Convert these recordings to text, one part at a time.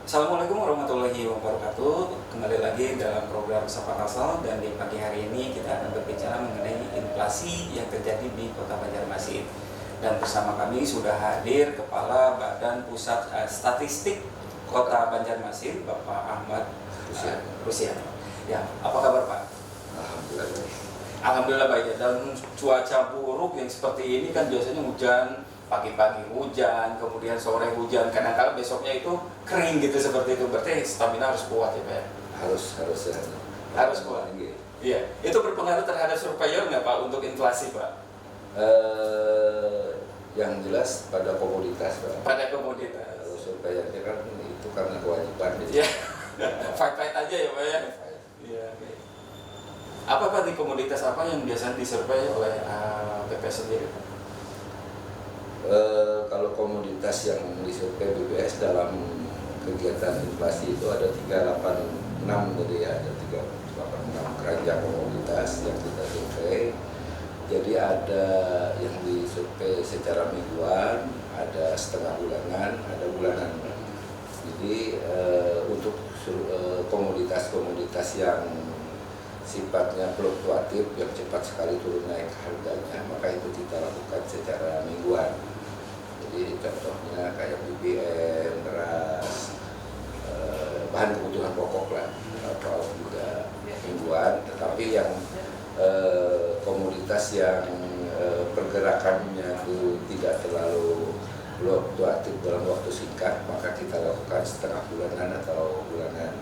Assalamualaikum warahmatullahi wabarakatuh. Kembali lagi dalam program Sapa Kasal, dan di pagi hari ini kita akan berbicara mengenai inflasi yang terjadi di Kota Banjarmasin. Dan bersama kami sudah hadir Kepala Badan Pusat Statistik Kota Banjarmasin, Bapak Ahmad Rusiano. Ya, apa kabar Pak? Alhamdulillah. Alhamdulillah baik ya. Dan cuaca buruk yang seperti ini kan biasanya hujan, pagi-pagi hujan, kemudian sore hujan, kadang-kadang besoknya itu kering gitu seperti itu. Berarti stamina harus kuat ya Pak ya? Harus kuat. Iya. Itu berpengaruh terhadap surveyor nggak Pak untuk inflasi Pak? Yang jelas pada komoditas Pak. Pada komoditas. Kalau surveyornya kan itu karena kewajiban. Iya. Fight aja ya Pak ya? Iya. Okay. Apa Pak di komoditas apa yang biasanya disurvey oleh BPS sendiri Pak? Kalau komoditas yang disurvei BPS dalam kegiatan inflasi itu ada 386, jadi ada 386 keranjang komoditas yang kita survei. Jadi ada yang disurvei secara mingguan, ada setengah bulanan, ada bulanan. Jadi untuk komoditas-komoditas yang sifatnya fluktuatif, yang cepat sekali turun naik harganya, maka itu kita lakukan secara mingguan. Jadi contohnya kayak BBM, beras, bahan kebutuhan pokok lah, atau juga mingguan. Tetapi yang komoditas yang pergerakannya itu tidak terlalu fluktuatif dalam waktu singkat, maka kita lakukan setengah bulanan atau bulanan.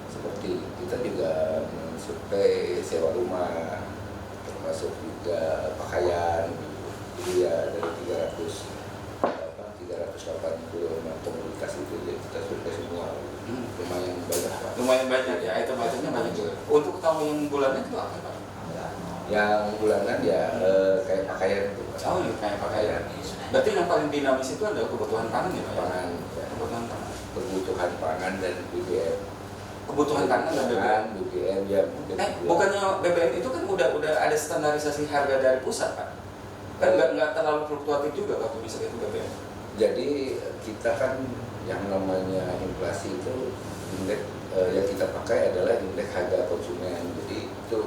Seperti kita juga mensurvei sewa rumah, termasuk juga pakaian. Jadi ya dari 386 komoditas itu ya kita survei semua. Lumayan banyak Pak. Lumayan banyak ya, item-itemnya banyak juga. Untuk tahun yang bulannya itu apa Pak? Yang bulanan ya kayak pakaian itu Pak. Oh iya, kayak pakaian. Berarti yang paling dinamis itu ada kebutuhan pangan ya Pak? Pangan, ya. Kebutuhan pangan dan BBM. Kebutuhan pangan dan BBM ya mungkin. Bukannya BBM itu kan udah ada standarisasi harga dari pusat Pak? Kan nggak terlalu fluktuatif juga kalau misalnya itu BBM. Jadi kita kan yang namanya inflasi itu indeks yang kita pakai adalah indeks harga konsumen. Jadi itu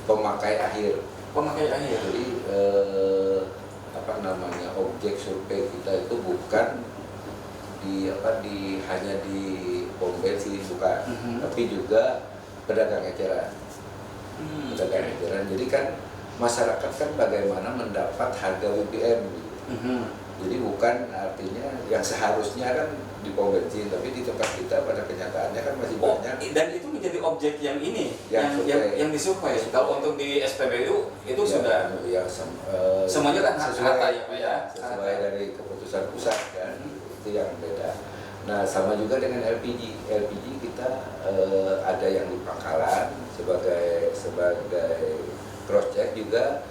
pemakai akhir. Jadi objek survei kita itu bukan hanya di pom bensin, bukan, tapi juga pedagang eceran. Pedagang eceran. Jadi kan masyarakat kan bagaimana mendapat harga BBM gitu. Jadi bukan artinya yang seharusnya kan di pom bensin, tapi di tempat kita pada kenyataannya kan masih banyak. Dan itu menjadi objek yang ini, yang disurvei. Survei. Kalau untuk di SPBU itu ya, sudah semuanya kan sesuai rata ya Pak ya. Sesuai dari keputusan pusat kan, itu yang beda. Nah sama juga dengan LPG. LPG kita ada yang di pangkalan sebagai cross check, juga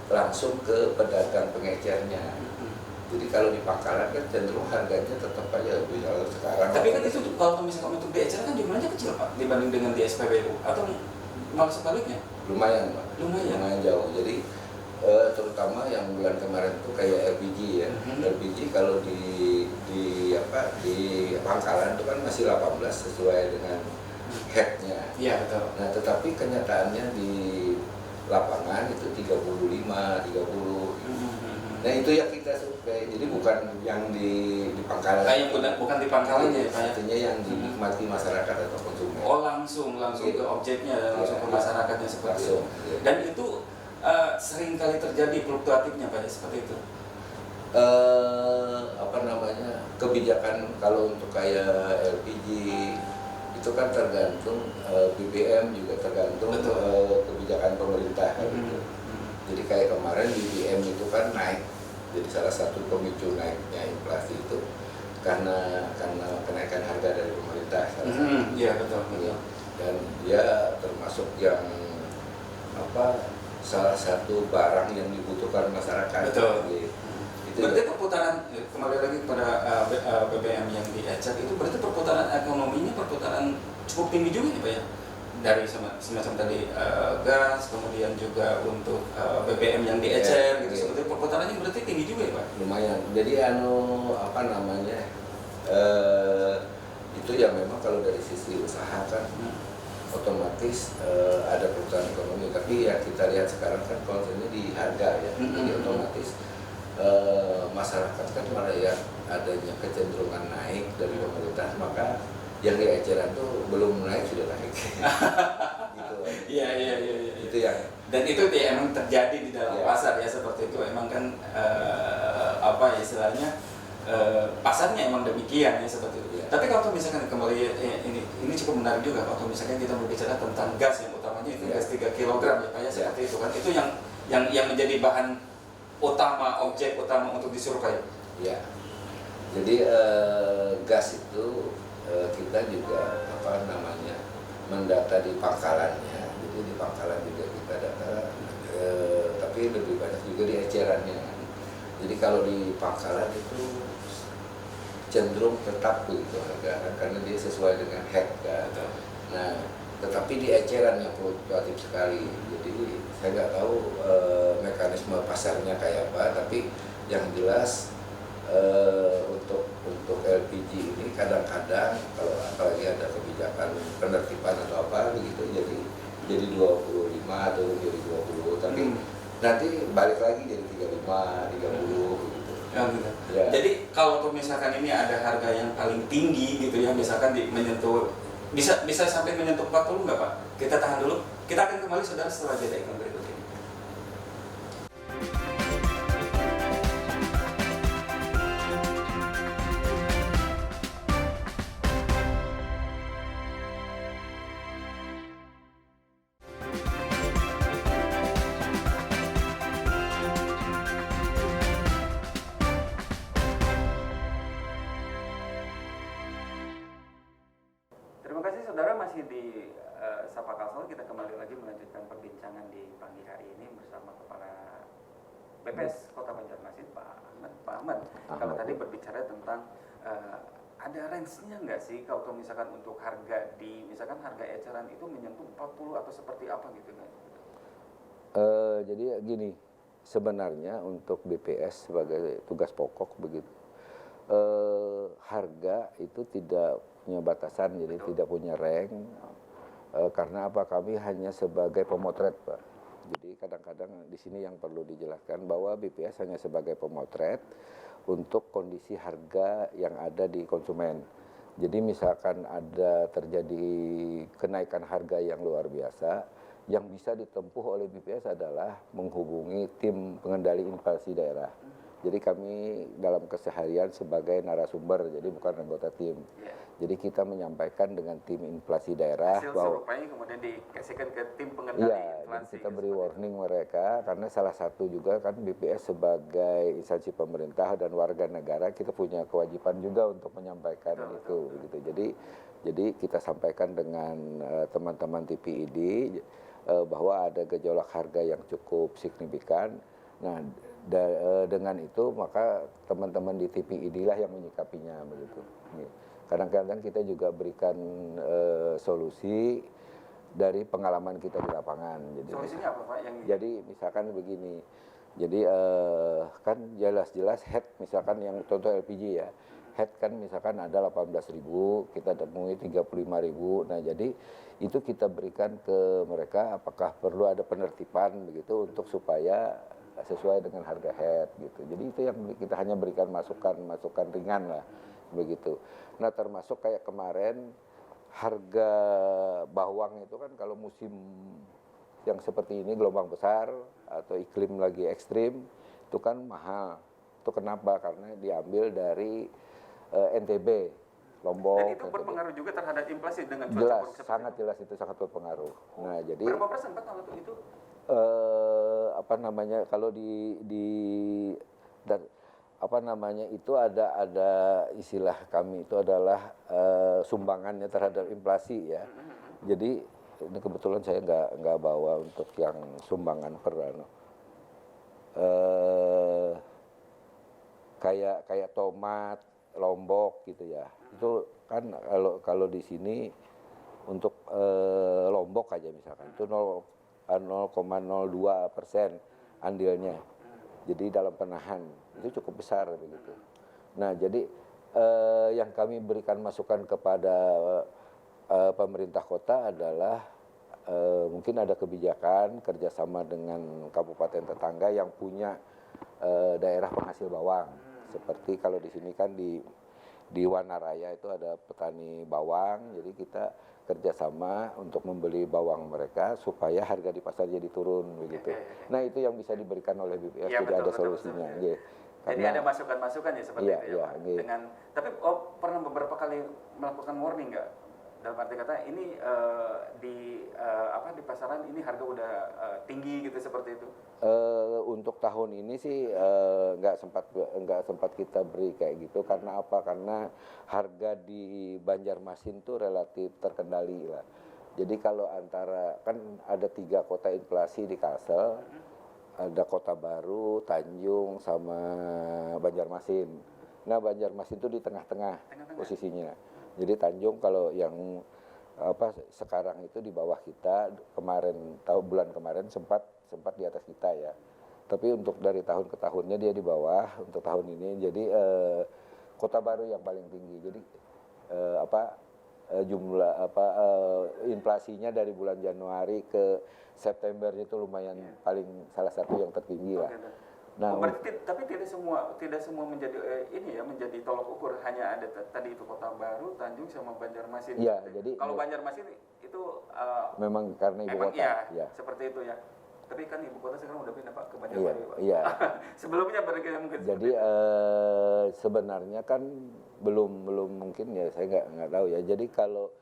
langsung ke pedagang pengecernya. Jadi kalau di pangkalan kan cenderung harganya tetap aja lebih jauh sekarang. Tapi kan itu kalau misalkan untuk di eceran kan jumlahnya kecil Pak dibanding dengan di SPBU, atau malah sebaliknya? Lumayan Pak. Lumayan jauh. Jadi terutama yang bulan kemarin itu kayak LPG ya. LPG kalau di pangkalan itu kan masih 18 sesuai dengan headnya. Iya betul. Nah tetapi kenyataannya di lapangan itu 35, 30. Nah itu yang kita survei, jadi bukan yang di pangkalan. Yang bukan di pangkalannya ya Pak ya? Artinya yang dinikmati masyarakat atau konsumen. Oh langsung ke objeknya dan langsung ke masyarakatnya seperti itu. Dan itu sering kali terjadi fluktuatifnya Pak ya, seperti itu? Kebijakan kalau untuk kayak LPG itu kan tergantung, BBM juga tergantung kebijakan pemerintah kan gitu. Jadi kayak kemarin BBM itu kan naik, jadi salah satu pemicu naiknya inflasi itu karena kenaikan harga dari pemerintah. Iya betul. Dan dia termasuk yang salah satu barang yang dibutuhkan masyarakat. Betul. Gitu. Berarti perputaran, kembali lagi kepada BBM yang diecer itu, berarti perputaran ekonominya cukup tinggi juga ya Pak ya? Dari semacam tadi gas, kemudian juga untuk BBM yang diecer gitu, seperti perputarannya berarti tinggi juga ya Pak? Lumayan. Jadi itu ya memang kalau dari sisi usaha kan otomatis ada kebutuhan ekonomi, tapi ya kita lihat sekarang kan konsennya di harga ya, jadi otomatis masyarakat kan malah ya adanya kecenderungan naik dari pemerintah, maka yang di eceran tuh belum naik sudah naik. Gitu. Iya. Itu yang dan itu ya emang terjadi di dalam pasar ya seperti itu, emang kan apa ya istilahnya pasarnya emang demikian ya seperti itu. Tapi kalau misalkan kembali ini cukup menarik juga kalau misalkan kita berbicara tentang gas yang utamanya itu gas 3 kg ya Pak ya seperti itu kan, itu yang menjadi bahan utama, objek utama untuk disurvei. Ya, jadi gas itu kita juga mendata di pangkalannya. Jadi di pangkalan juga kita data, tapi lebih banyak juga di ecerannya. Jadi kalau di pangkalan itu cenderung tetap begitu harga, karena dia sesuai dengan head kan. Nah, tetapi di eceran yang fluktuatif sekali. Jadi saya nggak tahu mekanisme pasarnya kayak apa, tapi yang jelas untuk LPG ini kadang-kadang kalau apalagi ada kebijakan penertiban atau apa begitu jadi 25 atau jadi 20, tapi nanti balik lagi jadi 35, 30 begitu. Ya, gitu. Ya. Jadi kalau misalkan ini ada harga yang paling tinggi gitu ya, misalkan menyentuh bisa sampai menyentuh 40 nggak Pak? Kita tahan dulu. Kita akan kembali saudara setelah jeda iklan berikut ini. Terima kasih saudara, masih di Sapa Kalsel. Kita kembali lagi melanjutkan perbincangan di pagi hari ini bersama Kepala BPS Kota Banjarmasin, Pak Ahmad. Kalau tadi berbicara tentang ada range-nya nggak sih kalau misalkan untuk harga misalkan harga eceran itu menyentuh 40 atau seperti apa gitu kan? Jadi gini, sebenarnya untuk BPS sebagai tugas pokok begitu, harga itu tidak punya batasan, jadi tidak punya rank. Karena apa? Kami hanya sebagai pemotret, Pak. Jadi kadang-kadang di sini yang perlu dijelaskan bahwa BPS hanya sebagai pemotret untuk kondisi harga yang ada di konsumen. Jadi misalkan ada terjadi kenaikan harga yang luar biasa, yang bisa ditempuh oleh BPS adalah menghubungi tim pengendali inflasi daerah. Jadi kami dalam keseharian sebagai narasumber, jadi bukan anggota tim. Jadi kita menyampaikan dengan tim inflasi daerah hasil bahwa survei kemudian dikasihkan ke tim pengendali inflasi. Kita beri warning mereka, karena salah satu juga kan BPS sebagai instansi pemerintah dan warga negara, kita punya kewajiban juga untuk menyampaikan begitu. Jadi kita sampaikan dengan teman-teman TPID bahwa ada gejolak harga yang cukup signifikan. Nah, dengan itu maka teman-teman di TPID lah yang menyikapinya begitu. Kadang-kadang kita juga berikan solusi dari pengalaman kita di lapangan. Jadi, solusinya apa Pak? Jadi misalkan begini, jadi kan jelas-jelas head misalkan yang contoh LPG ya, head kan misalkan ada 18.000, kita temui 35.000. Nah jadi itu kita berikan ke mereka apakah perlu ada penertiban begitu untuk supaya sesuai dengan harga head gitu. Jadi itu yang kita hanya berikan masukan ringan lah begitu. Nah termasuk kayak kemarin harga bawang itu kan kalau musim yang seperti ini gelombang besar atau iklim lagi ekstrim itu kan mahal. Itu kenapa? Karena diambil dari NTB, Lombok. Dan itu berpengaruh juga terhadap inflasi dengan cuaca jelas, buruk seperti sangat jelas itu sangat berpengaruh. Nah jadi berapa persen Pak kalau itu? Apa namanya kalau itu ada istilah kami itu adalah sumbangannya terhadap inflasi ya. Jadi ini kebetulan saya nggak bawa untuk yang sumbangan per kayak tomat Lombok gitu ya. Itu kan kalau di sini untuk Lombok aja misalkan itu 0,02% andilnya. Jadi dalam penahan itu cukup besar begitu. Nah jadi yang kami berikan masukan kepada pemerintah kota adalah mungkin ada kebijakan kerjasama dengan kabupaten tetangga yang punya daerah penghasil bawang. Seperti kalau di sini kan di Wanaraya itu ada petani bawang, jadi kita kerjasama untuk membeli bawang mereka supaya harga di pasar jadi turun begitu. Nah itu yang bisa diberikan oleh BPS, Ya, jadi betul, ada betul, solusinya. betul, ya. Jadi ada masukan-masukan ya seperti iya, itu ya, iya, Pak. iya. Tapi pernah beberapa kali melakukan warning nggak? Dalam arti kata ini di pasaran ini harga udah tinggi gitu seperti itu. Untuk tahun ini sih nggak sempat kita beri kayak gitu. Karena apa? Karena harga di Banjarmasin tuh relatif terkendali lah. Jadi kalau antara kan ada 3 kota inflasi di Kalsel, ada Kota Baru, Tanjung, sama Banjarmasin. Nah Banjarmasin itu di tengah-tengah posisinya. Jadi Tanjung kalau yang sekarang itu di bawah kita, bulan kemarin sempat di atas kita ya. Tapi untuk dari tahun ke tahunnya dia di bawah untuk tahun ini. Jadi Kota Baru yang paling tinggi. Jadi jumlah inflasinya dari bulan Januari ke September itu lumayan salah satu yang tertinggi lah. Nah, berarti tapi tidak semua menjadi menjadi tolok ukur, hanya ada tadi itu Kota Baru, Tanjung sama Banjarmasin. Iya, jadi kalau Banjarmasin itu memang karena ibu kota. Iya, seperti itu ya. Tapi kan ibu kota sekarang udah pindah Pak ke Banjarmasin. Iya, Pak. Iya. Sebelumnya mungkin. Jadi sebenarnya kan belum mungkin ya, saya nggak tahu ya. Jadi kalau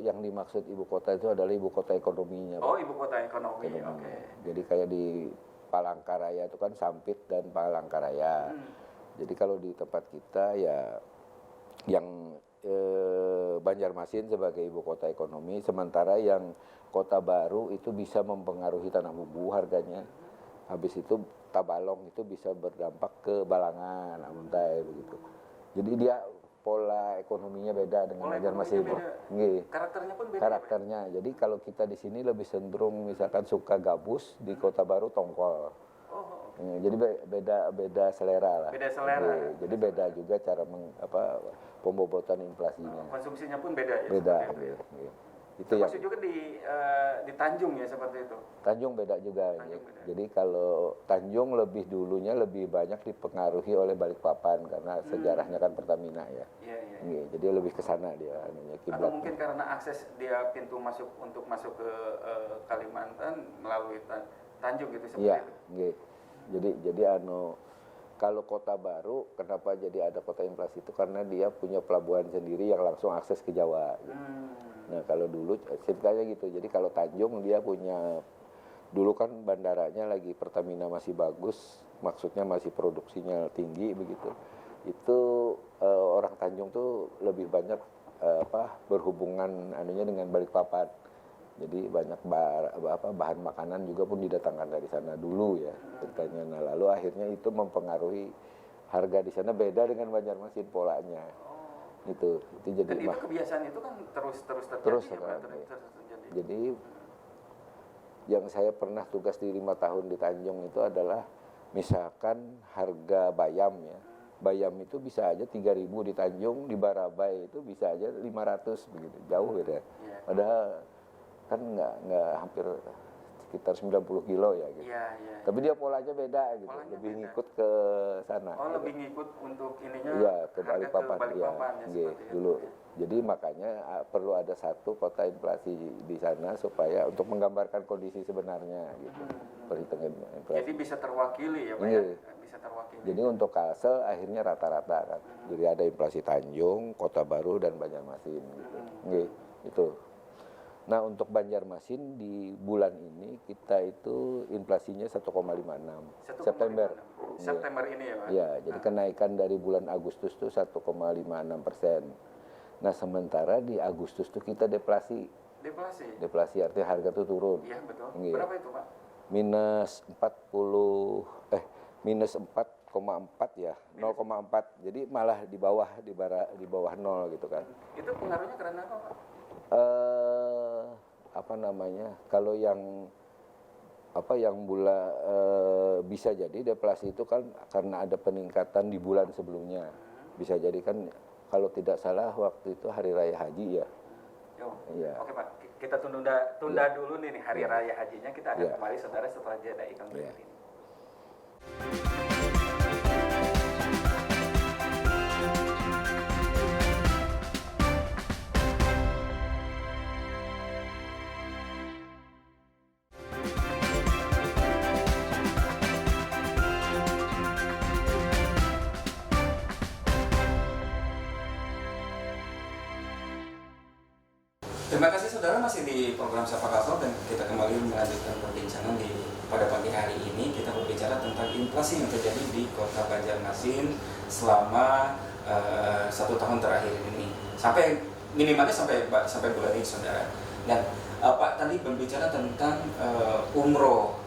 yang dimaksud ibu kota itu adalah ibu kota ekonominya. Oh, Ibu kota ekonomi. Oke. Jadi kayak di Palangkaraya itu kan Sampit dan Palangkaraya. Jadi kalau di tempat kita ya yang Banjarmasin sebagai ibu kota ekonomi, sementara yang Kota Baru itu bisa mempengaruhi tanah bumbu harganya. Habis itu Tabalong itu bisa berdampak ke Balangan, Amuntai begitu. Jadi dia pola ekonominya beda dengan Banjarmasin. Karakternya pun beda. Karakternya. Jadi kalau kita di sini lebih cenderung misalkan suka gabus, di Kota Baru tongkol. Jadi beda selera lah. Beda selera. Jadi beda juga cara pembobotan inflasinya. Konsumsinya pun beda ya. Beda. Itu termasuk juga di Tanjung ya seperti itu. Tanjung beda juga. Jadi kalau Tanjung lebih dulunya lebih banyak dipengaruhi oleh Balikpapan karena sejarahnya kan Pertamina ya. Iya. Jadi lebih ke sana dia kiblatnya. Atau mungkin karena akses dia pintu masuk untuk masuk ke Kalimantan melalui Tanjung gitu seperti itu. Iya. Jadi kalau Kota Baru, kenapa jadi ada kota inflasi itu karena dia punya pelabuhan sendiri yang langsung akses ke Jawa. Gitu. Nah kalau dulu ceritanya gitu, jadi kalau Tanjung dia punya, dulu kan bandaranya lagi Pertamina masih bagus, maksudnya masih produksinya tinggi begitu. Itu orang Tanjung tuh lebih banyak berhubungan dengan Balikpapan. Jadi banyak bahan makanan juga pun didatangkan dari sana dulu ya ceritanya. Nah lalu akhirnya itu mempengaruhi harga di sana beda dengan Banjarmasin polanya. Itu jadi. Dan itu kebiasaan itu kan terus terjadi. Terus jadi yang saya pernah tugas di 5 tahun di Tanjung itu adalah misalkan harga bayam ya. Bayam itu bisa aja 3.000 di Tanjung, di Barabai itu bisa aja 500 begitu, jauh beda. Padahal kan nggak hampir sekitar 90 kilo ya gitu. Tapi dia polanya beda gitu, lebih ngikut ke sana. Oh, lebih ngikut untuk ininya. Iya, ke Balikpapan ya, dulu. Jadi makanya perlu ada satu kota inflasi di sana supaya untuk menggambarkan kondisi sebenarnya gitu. Perhitungan inflasi. Jadi bisa terwakili ya, Pak ya? Bisa terwakili. Jadi untuk Kalsel akhirnya rata-rata kan. Jadi ada inflasi Tanjung, Kota Baru dan Banjarmasin gitu. Itu. Nah untuk Banjarmasin di bulan ini kita itu inflasinya 1,56 September. September ini ya Pak? Ya, jadi kenaikan dari bulan Agustus itu 1,56%. Nah sementara di Agustus itu kita deflasi. Deflasi artinya harga itu turun. Iya betul. Berapa itu Pak? Minus 4,4 ya, 0,4. Jadi malah di bawah 0 gitu kan. Itu pengaruhnya karena apa Pak? Kalau yang bisa jadi deflasi itu kan karena ada peningkatan di bulan sebelumnya. bisa jadi kan kalau tidak salah waktu itu hari raya haji ya. Iya. Oke Pak, kita tunda dulu nih hari raya hajinya. Kita akan kembali saudara setelah jeda iklan berikut ini. Terima kasih saudara, masih di program Sapa Kasal dan kita kembali melanjutkan perbincangan pada pagi hari ini. Kita berbicara tentang inflasi yang terjadi di Kota Banjarmasin selama 1 tahun terakhir ini, sampai minimalnya sampai bulan ini saudara. Dan Pak tadi berbicara tentang umroh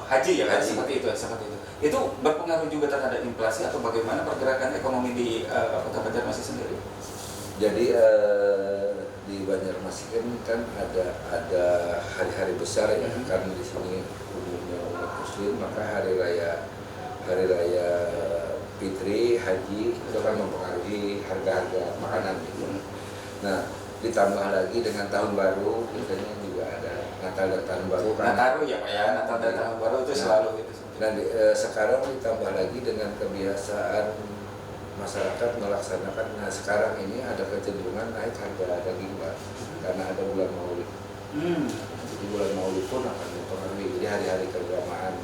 haji ya, haji. Seperti itu. Itu berpengaruh juga terhadap inflasi atau bagaimana pergerakan ekonomi di Kota Banjarmasin sendiri? Jadi di Banjarmasin kan ada hari-hari besar ya, kan di sini umumnya umat Muslim, maka hari raya Fitri, Haji itu kan mempengaruhi harga-harga makanan gitu. Nah, ditambah lagi dengan tahun baru, biasanya juga ada Natal dan tahun baru kan. Nataru ya Pak ya, Natal dan tahun baru itu selalu gitu. Dan sekarang ditambah lagi dengan kebiasaan masyarakat melaksanakan. Nah, sekarang ini ada kecenderungan naik harga daging Pak, karena ada bulan Maulid. Jadi bulan Maulid pun akan mempengaruhi. Jadi hari-hari keagamaan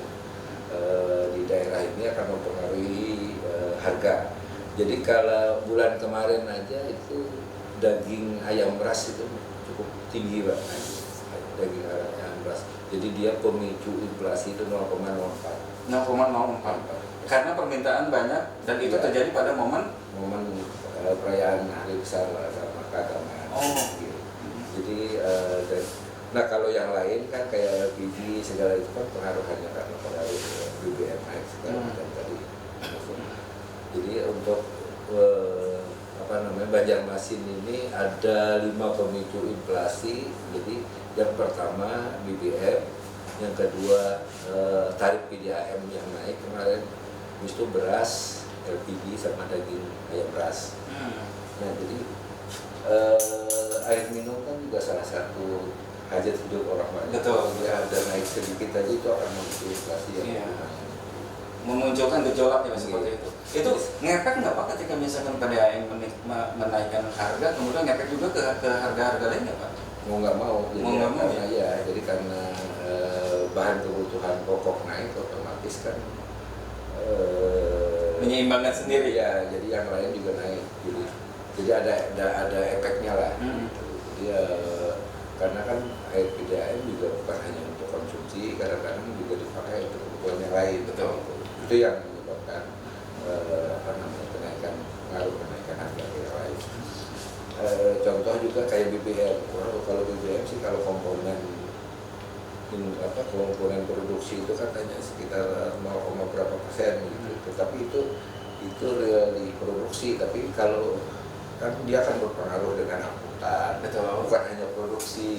di daerah ini akan mempengaruhi harga. Jadi kalau bulan kemarin aja itu daging ayam ras itu cukup tinggi Pak, daging ayam ras. Jadi dia pemicu inflasi itu 0,04. Karena permintaan banyak dan itu terjadi pada momen perayaan hari besar agama keagamaan. Gitu. Jadi nah kalau yang lain kan kayak LPG segala itu kan pengaruhannya karena pengaruh BBM naik segala macam tadi. Jadi untuk Banjarmasin ini ada 5 pemicu inflasi. Jadi yang pertama BBM, yang kedua tarif PDAM yang naik kemarin, habis itu beras, LPG sama daging ayam ras. Nah jadi air minum kan juga salah satu hajat hidup orang banyak. Betul. Ya, dan naik sedikit aja itu akan memicu inflasi yang memunculkan gejolak ya seperti itu. Itu ngefek nggak Pak ketika misalkan PDAM menaikkan harga, kemudian ngefek juga ke harga-harga lain nggak Pak? Mau nggak mau. Jadi jadi karena bahan kebutuhan pokok naik, otomatis kan menyeimbangkan sendiri ya. Jadi yang lain juga naik. Jadi ada efeknya lah. Jadi karena kan air PDAM juga bukan hanya untuk konsumsi, kadang-kadang juga dipakai untuk kebutuhan yang lain. Betul. Itu yang menyebabkan kenaikan harga yang lain. Contoh juga kayak BBM. Kalau BBM sih kalau komponen produksi itu katanya sekitar 0, berapa persen gitu. Tetapi itu real di produksi. Tapi kalau kan dia akan berpengaruh dengan angkutan. Betul. Bukan hanya produksi.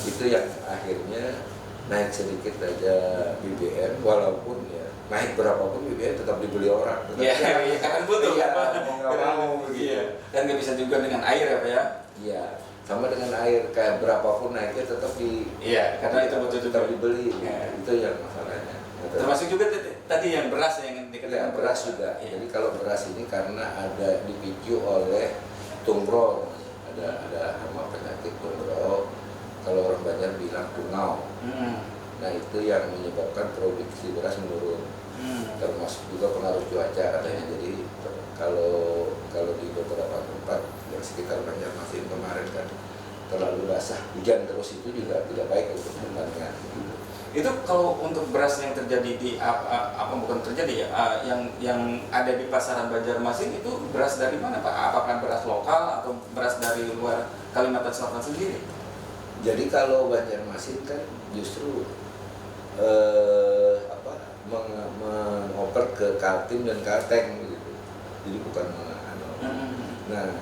Itu yang akhirnya naik sedikit aja BBM, walaupun ya naik berapapun BBM tetap dibeli orang. Iya, kan butuh mau nggak mau gitu. Iya. Dan nggak bisa juga dengan air ya Pak ya? Iya, sama dengan air, kayak berapapun naiknya tetap karena itu butuh tetap dibeli. Ya. Itu yang masalahnya. Termasuk juga tadi yang beras yang dikatakan beras juga. Iya. Jadi kalau beras ini karena ada dipicu oleh tungro, ada hama penyakit tungro. Kalau orang Banjar bilang tungau. Nah itu yang menyebabkan produksi beras menurun. Termasuk juga pengaruh cuaca katanya. Jadi kalau di beberapa tempat yang sekitar Banjarmasin kemarin kan terlalu basah, hujan terus, itu juga tidak baik untuk pertanian. Itu kalau untuk beras yang terjadi di bukan terjadi ya, yang ada di pasaran Banjarmasin itu beras dari mana Pak? Apakah beras lokal atau beras dari luar Kalimantan Selatan sendiri? Jadi kalau Banjarmasin kan justru mengoper ke Kaltim dan Kalteng gitu. Jadi bukan Nah,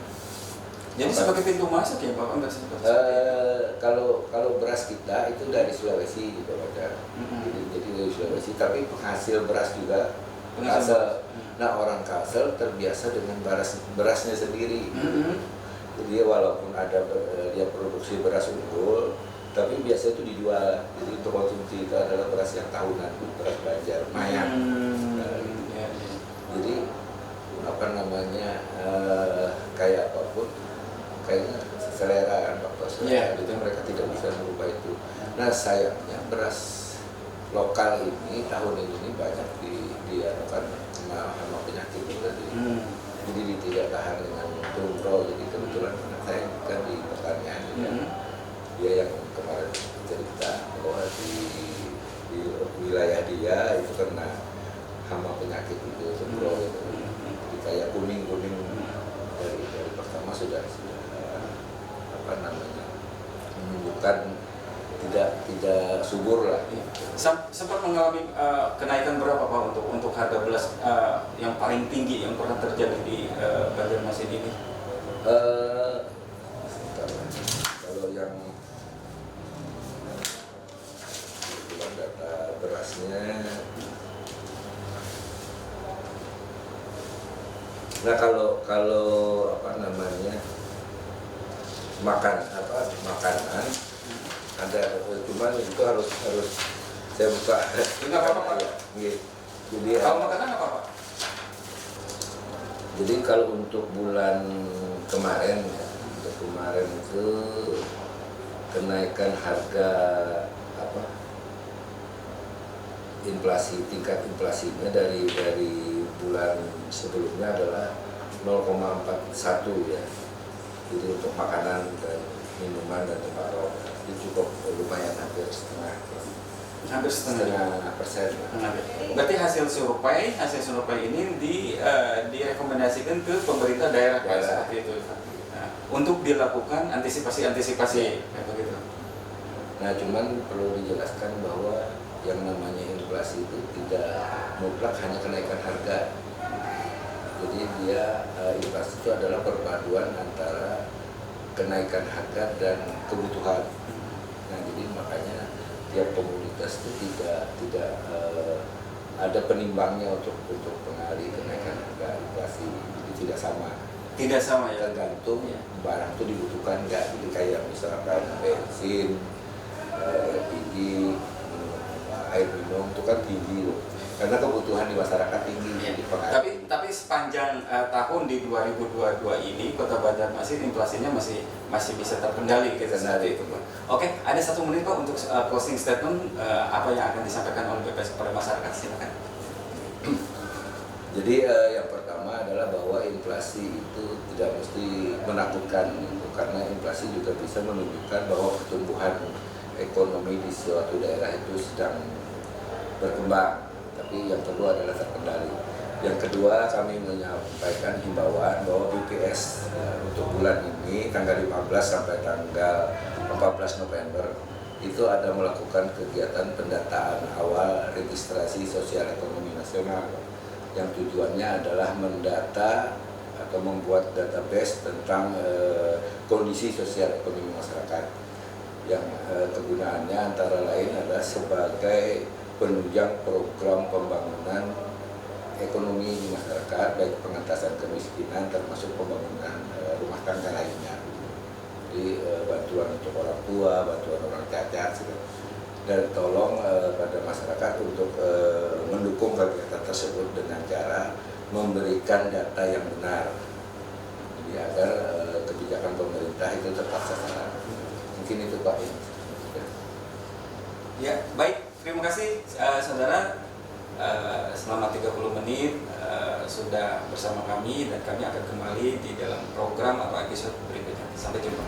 jadi sebagai pintu masuk ya Pak? Kalau beras kita itu dari Sulawesi gitu ada. Jadi dari Sulawesi, tapi penghasil beras juga Kalsel. Nah, orang Kalsel terbiasa dengan berasnya sendiri. Jadi walaupun ada dia produksi beras unggul, tapi biasanya itu dijual. Jadi untuk konsumsi itu adalah beras yang tahunan, beras Banjar, Mayang. Jadi apa namanya, kayak apapun, kayaknya selera kan faktor selera. Itu mereka tidak bisa merubah itu. Nah, sayangnya beras lokal ini tahun ini banyak dianukan sama penyakit itu tadi. Jadi tidak tahan dengan tumpro. Jadi kebetulan anak saya kan di pertanian, dia yang kemarin cerita bahwa di wilayah dia itu kena hama penyakit itu tumpro itu. Jadi kayak kuning dari pertama sudah apa namanya, menunjukkan tidak subur lah. Sempat mengalami kenaikan berapa Pak untuk harga beras yang paling tinggi yang pernah terjadi di Banjarmasin ini? Kalau yang data berasnya, nah kalau apa namanya, makanan ada, cuman itu harus saya buka. Enggak apa-apa Pak. Jadi kalau makanan apa Pak? Jadi kalau untuk bulan kemarin itu kenaikan harga tingkat inflasinya dari bulan sebelumnya adalah 0,41 ya. Jadi untuk makanan dan minuman dan tempat rokok itu cukup lumayan, hampir setengah persen. Berarti hasil survei ini direkomendasikan ke pemerintah daerah seperti itu. Nah, untuk dilakukan antisipasi kayak begitu. Nah, cuman perlu dijelaskan bahwa yang namanya inflasi itu tidak mutlak hanya kenaikan harga. Jadi dia inflasi itu adalah perpaduan antara kenaikan harga dan kebutuhan. Nah, jadi makanya tiap komoditas itu tidak ada penimbangnya untuk pengali kenaikan harga inflasi. Jadi tidak sama. Tidak sama ya. Tergantung barang itu dibutuhkan nggak. Jadi kayak misalkan bensin, LPG, air minum itu kan tinggi loh. Karena kebutuhan di masyarakat tinggi. Tapi sepanjang tahun di 2022 ini Kota Banjarmasin inflasinya masih bisa terkendali gitu. Oke, ada 1 menit Pak untuk closing statement, apa yang akan disampaikan oleh BPS kepada masyarakat, silakan. Jadi yang pertama adalah bahwa inflasi itu tidak mesti menakutkan gitu, karena inflasi juga bisa menunjukkan bahwa pertumbuhan ekonomi di suatu daerah itu sedang berkembang, tapi yang kedua adalah terkendali. Yang kedua, kami menyampaikan himbauan bahwa BPS untuk bulan ini tanggal 15 sampai tanggal 14 November itu ada melakukan kegiatan pendataan awal registrasi sosial ekonomi nasional yang tujuannya adalah mendata atau membuat database tentang kondisi sosial ekonomi masyarakat yang kegunaannya antara lain adalah sebagai penunjang program pembangunan ekonomi di masyarakat, baik pengentasan kemiskinan termasuk pembangunan rumah tangga lainnya. Jadi bantuan untuk orang tua, bantuan orang cacat, dan tolong pada masyarakat untuk mendukung kegiatan tersebut dengan cara memberikan data yang benar, jadi agar kebijakan pemerintah itu tepat sasaran. Mungkin itu Pak. Ya, baik. Terima kasih saudara. Selama 30 menit sudah bersama kami, dan kami akan kembali di dalam program atau episode berikutnya. Sampai jumpa.